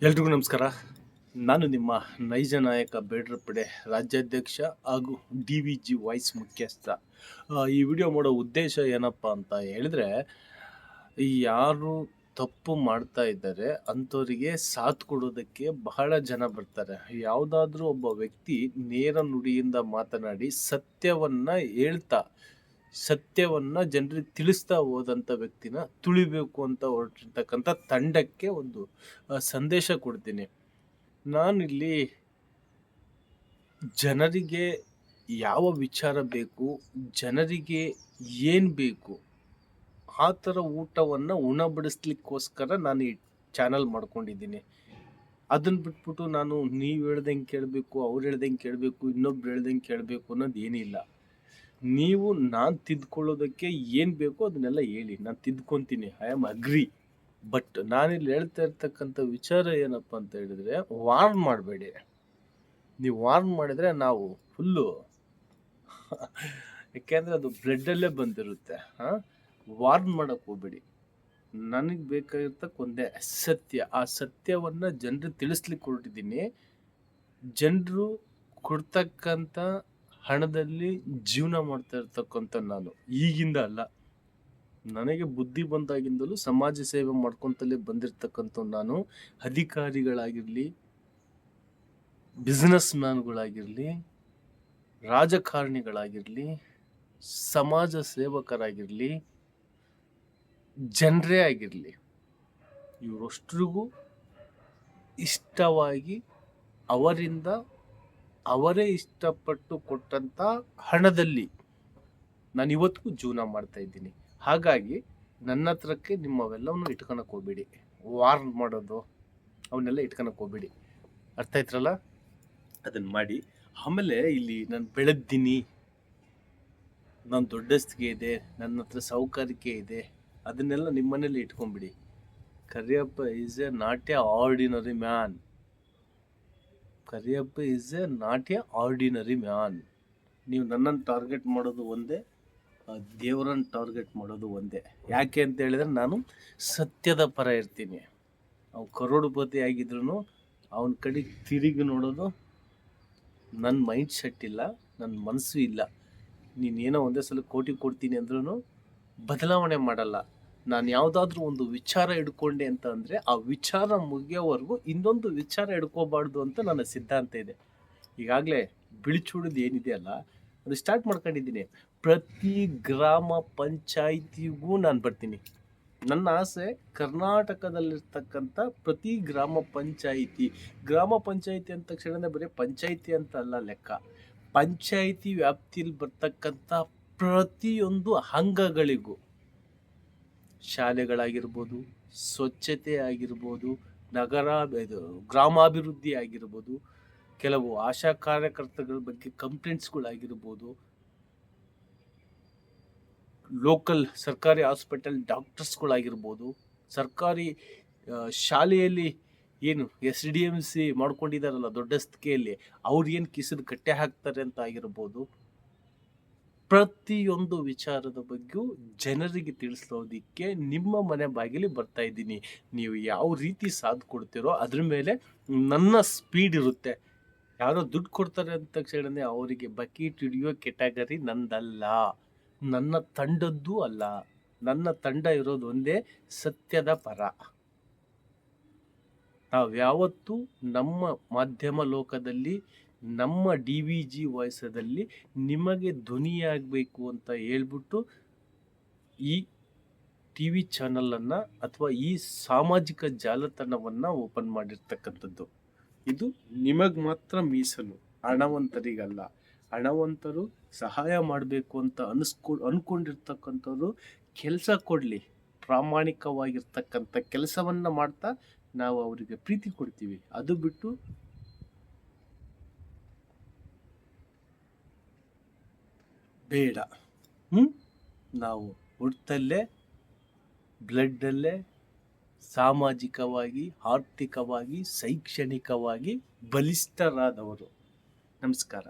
ಎಲ್ರಿಗೂ ನಮಸ್ಕಾರ. ನಾನು ನಿಮ್ಮ ನೈಜ ನಾಯಕ ಬೇಡ್ರ ಪಡೆ ರಾಜ್ಯಾಧ್ಯಕ್ಷ ಹಾಗೂ DVG ವಾಯ್ಸ್ ಮುಖ್ಯಸ್ಥ. ಈ ವಿಡಿಯೋ ಮಾಡೋ ಉದ್ದೇಶ ಏನಪ್ಪ ಅಂತ ಹೇಳಿದ್ರೆ, ಯಾರು ತಪ್ಪು ಮಾಡ್ತಾ ಇದ್ದಾರೆ ಅಂಥವರಿಗೆ ಸಾಥ್ ಕೊಡೋದಕ್ಕೆ ಬಹಳ ಜನ ಬರ್ತಾರೆ. ಯಾವುದಾದ್ರೂ ಒಬ್ಬ ವ್ಯಕ್ತಿ ನೇರ ನುಡಿಯಿಂದ ಮಾತನಾಡಿ ಸತ್ಯವನ್ನ ಜನರಿಗೆ ತಿಳಿಸ್ತಾ ಹೋದಂಥ ವ್ಯಕ್ತಿನ ತುಳಿಬೇಕು ಅಂತ ಹೊರಟಿರ್ತಕ್ಕಂಥ ತಂಡಕ್ಕೆ ಒಂದು ಸಂದೇಶ ಕೊಡ್ತೀನಿ. ನಾನಿಲ್ಲಿ ಜನರಿಗೆ ಯಾವ ವಿಚಾರ ಬೇಕು, ಜನರಿಗೆ ಏನು ಬೇಕು, ಆ ಥರ ಊಟವನ್ನು ಉಣಬಡಿಸ್ಲಿಕ್ಕೋಸ್ಕರ ನಾನು ಈ ಚಾನಲ್ ಮಾಡ್ಕೊಂಡಿದ್ದೀನಿ. ಅದನ್ನು ಬಿಟ್ಬಿಟ್ಟು ನಾನು ನೀವು ಹೇಳ್ದಂಗೆ ಕೇಳಬೇಕು, ಅವ್ರು ಹೇಳ್ದಂಗೆ ಕೇಳಬೇಕು, ಇನ್ನೊಬ್ರು ಹೇಳ್ದಂಗೆ ಕೇಳಬೇಕು ಅನ್ನೋದು ಏನಿಲ್ಲ. ನೀವು ನಾನು ತಿದ್ಕೊಳ್ಳೋದಕ್ಕೆ ಏನು ಬೇಕೋ ಅದನ್ನೆಲ್ಲ ಹೇಳಿ, ನಾನು ತಿದ್ಕೊತೀನಿ. I am agree. ಬಟ್ ನಾನಿಲ್ಲಿ ಹೇಳ್ತಾ ಇರ್ತಕ್ಕಂಥ ವಿಚಾರ ಏನಪ್ಪ ಅಂತ ಹೇಳಿದ್ರೆ, ವಾರ್ನ್ ಮಾಡಬೇಡಿ. ನೀವು ವಾರ್ನ್ ಮಾಡಿದರೆ ನಾವು ಫುಲ್ಲು ಯಾಕೆಂದರೆ ಅದು ಬ್ಲಡ್ಡಲ್ಲೇ ಬಂದಿರುತ್ತೆ. ವಾರ್ನ್ ಮಾಡೋಕ್ಕೆ ಹೋಗ್ಬೇಡಿ. ನನಗೆ ಬೇಕಾಗಿರ್ತಕ್ಕ ಒಂದೇ ಸತ್ಯ. ಆ ಸತ್ಯವನ್ನು ಜನರಿಗೆ ತಿಳಿಸ್ಲಿಕ್ಕೆ ಹೊರಟಿದ್ದೀನಿ. ಜನರು ಕೊಡ್ತಕ್ಕಂಥ ಹಣದಲ್ಲಿ ಜೀವನ ಮಾಡ್ತಾ ಇರ್ತಕ್ಕಂಥ ನಾನು ಈಗಿಂದ ಅಲ್ಲ, ನನಗೆ ಬುದ್ಧಿ ಬಂದಾಗಿಂದಲೂ ಸಮಾಜ ಸೇವೆ ಮಾಡ್ಕೊತಲೇ ಬಂದಿರತಕ್ಕಂಥ ನಾನು. ಅಧಿಕಾರಿಗಳಾಗಿರಲಿ, ಬಿಸ್ನೆಸ್ ಮ್ಯಾನ್ಗಳಾಗಿರಲಿ, ರಾಜಕಾರಣಿಗಳಾಗಿರಲಿ, ಸಮಾಜ ಸೇವಕರಾಗಿರಲಿ, ಜನರೇ ಆಗಿರಲಿ, ಇವರೊಷ್ಟರಿಗೂ ಇಷ್ಟವಾಗಿ ಅವರಿಂದ ಅವರೇ ಇಷ್ಟಪಟ್ಟು ಕೊಟ್ಟಂಥ ಹಣದಲ್ಲಿ ನಾನು ಇವತ್ತಿಗೂ ಜೀವನ ಮಾಡ್ತಾ ಇದ್ದೀನಿ. ಹಾಗಾಗಿ ನನ್ನ ಹತ್ರಕ್ಕೆ ನಿಮ್ಮವೆಲ್ಲವನ್ನು ಇಟ್ಕೊಳಕ್ಕೆ ಹೋಗ್ಬೇಡಿ. ವಾರ್ನ್ ಮಾಡೋದು ಅವನ್ನೆಲ್ಲ ಇಟ್ಕೊಳಕ್ಕೆ ಹೋಗ್ಬೇಡಿ. ಅರ್ಥ ಆಯ್ತ್ರಲ್ಲ? ಅದನ್ನು ಮಾಡಿ. ಆಮೇಲೆ ಇಲ್ಲಿ ನಾನು ಬೆಳೆದ್ದೀನಿ, ನಾನು ದೊಡ್ಡಸ್ತಿಗೆ ಇದೆ, ನನ್ನ ಹತ್ರ ಸೌಕರ್ಯಕ್ಕೆ ಇದೆ, ಅದನ್ನೆಲ್ಲ ನಿಮ್ಮನೇಲಿ ಇಟ್ಕೊಂಬಿಡಿ. Kariyappa is a not a ordinary man. Kariyappa is a not a ordinary man. ನೀವು ನನ್ನನ್ನು ಟಾರ್ಗೆಟ್ ಮಾಡೋದು ಒಂದೇ, ದೇವರನ್ನು ಟಾರ್ಗೆಟ್ ಮಾಡೋದು ಒಂದೇ. ಯಾಕೆ ಅಂತ ಹೇಳಿದ್ರೆ, ನಾನು ಸತ್ಯದ ಪರ ಇರ್ತೀನಿ. ಅವ್ನು ಕರೋಡ್ಪತಿ ಆಗಿದ್ರು ಅವನ ಕಡೆ ತಿರುಗಿ ನೋಡೋದು ನನ್ನ ಮೈಂಡ್ ಸೆಟ್ ಇಲ್ಲ, ನನ್ನ ಮನಸ್ಸು ಇಲ್ಲ. ನೀನೇನೋ ಒಂದೇ ಸಲ ಕೋಟಿ ಕೊಡ್ತೀನಿ ಅಂದ್ರೂ ಬದಲಾವಣೆ ಮಾಡಲ್ಲ. ನಾನು ಯಾವುದಾದ್ರೂ ಒಂದು ವಿಚಾರ ಹಿಡ್ಕೊಂಡೆ ಅಂತ ಅಂದರೆ ಆ ವಿಚಾರ ಮುಗಿಯೋವರೆಗೂ ಇನ್ನೊಂದು ವಿಚಾರ ಹಿಡ್ಕೋಬಾರ್ದು ಅಂತ ನನ್ನ ಸಿದ್ಧಾಂತ ಇದೆ. ಈಗಾಗಲೇ ಬಿಳಿಚೂಡೋದು ಏನಿದೆ ಅಲ್ಲ, ಅದು ಸ್ಟಾರ್ಟ್ ಮಾಡ್ಕೊಂಡಿದ್ದೀನಿ. ಪ್ರತಿ ಗ್ರಾಮ ಪಂಚಾಯಿತಿಗೂ ನಾನು ಬರ್ತೀನಿ. ನನ್ನ ಆಸೆ ಕರ್ನಾಟಕದಲ್ಲಿರ್ತಕ್ಕಂಥ ಪ್ರತಿ ಗ್ರಾಮ ಪಂಚಾಯಿತಿ ಅಂದ ತಕ್ಷಣ ಬರೀ ಪಂಚಾಯಿತಿ ಅಂತ ಅಲ್ಲ ಲೆಕ್ಕ. ಪಂಚಾಯಿತಿ ವ್ಯಾಪ್ತಿಯಲ್ಲಿ ಬರ್ತಕ್ಕಂಥ ಪ್ರತಿಯೊಂದು ಅಂಗಗಳಿಗೂ, ಶಾಲೆಗಳಾಗಿರ್ಬೋದು, ಸ್ವಚ್ಛತೆ ಆಗಿರ್ಬೋದು, ಗ್ರಾಮಾಭಿವೃದ್ಧಿ ಆಗಿರ್ಬೋದು, ಕೆಲವು ಆಶಾ ಕಾರ್ಯಕರ್ತಗಳ ಬಗ್ಗೆ ಕಂಪ್ಲೇಂಟ್ಸ್ಗಳಾಗಿರ್ಬೋದು, ಲೋಕಲ್ ಸರ್ಕಾರಿ ಹಾಸ್ಪಿಟಲ್ ಡಾಕ್ಟರ್ಸ್ಗಳಾಗಿರ್ಬೋದು, ಸರ್ಕಾರಿ ಶಾಲೆಯಲ್ಲಿ ಏನು SDMC ಮಾಡ್ಕೊಂಡಿದ್ದಾರಲ್ಲ ದೊಡ್ಡಸ್ತಿಕೆಯಲ್ಲಿ, ಅವ್ರು ಏನು ಕಿಸದ ಕಟ್ಟೆ ಹಾಕ್ತಾರೆ ಅಂತ ಆಗಿರ್ಬೋದು, ಪ್ರತಿಯೊಂದು ವಿಚಾರದ ಬಗ್ಗೆಯೂ ಜನರಿಗೆ ತಿಳಿಸೋದಕ್ಕೆ ನಿಮ್ಮ ಮನೆ ಬಾಗಿಲಿ ಬರ್ತಾ ಇದ್ದೀನಿ. ನೀವು ಯಾವ ರೀತಿ ಸಾಥ್ ಕೊಡ್ತೀರೋ ಅದ್ರ ಮೇಲೆ ನನ್ನ ಸ್ಪೀಡ್ ಇರುತ್ತೆ. ಯಾರೋ ದುಡ್ಡು ಕೊಡ್ತಾರೆ ಅಂತ ತಕ್ಷಣ ಅವರಿಗೆ ಬಕೀಟ್ ಹಿಡಿಯೋ ಕೆಟಗರಿ ನಂದಲ್ಲ, ನನ್ನ ತಂಡದ್ದು ಅಲ್ಲ. ನನ್ನ ತಂಡ ಇರೋದು ಒಂದೇ, ಸತ್ಯದ ಪರ. ನಾವು ಯಾವತ್ತೂ ನಮ್ಮ ಮಾಧ್ಯಮ ಲೋಕದಲ್ಲಿ, ನಮ್ಮ DVG ವಾಯ್ಸದಲ್ಲಿ ನಿಮಗೆ ಧ್ವನಿಯಾಗಬೇಕು ಅಂತ ಹೇಳ್ಬಿಟ್ಟು ಈ TV ಚಾನಲನ್ನು ಅಥವಾ ಈ ಸಾಮಾಜಿಕ ಜಾಲತಾಣವನ್ನು ಓಪನ್ ಮಾಡಿರ್ತಕ್ಕಂಥದ್ದು. ಇದು ನಿಮಗೆ ಮಾತ್ರ ಮೀಸಲು, ಹಣವಂತರಿಗಲ್ಲ. ಹಣವಂತರು ಸಹಾಯ ಮಾಡಬೇಕು ಅಂತ ಅಂದ್ಕೊಂಡಿರ್ತಕ್ಕಂಥವ್ರು ಕೆಲಸ ಕೊಡಲಿ, ಪ್ರಾಮಾಣಿಕವಾಗಿರ್ತಕ್ಕಂಥ ಕೆಲಸವನ್ನು ಮಾಡ್ತಾ ನಾವು ಅವರಿಗೆ ಪ್ರೀತಿ ಕೊಡ್ತೀವಿ. ಅದು ಬಿಟ್ಟು ಬೇಡ. ನಾವು ಹುಟ್ಟಲ್ಲೇ ಬ್ಲಡ್ಡಲ್ಲೇ ಸಾಮಾಜಿಕವಾಗಿ, ಆರ್ಥಿಕವಾಗಿ, ಶೈಕ್ಷಣಿಕವಾಗಿ ಬಲಿಷ್ಠರಾದವರು. ನಮಸ್ಕಾರ.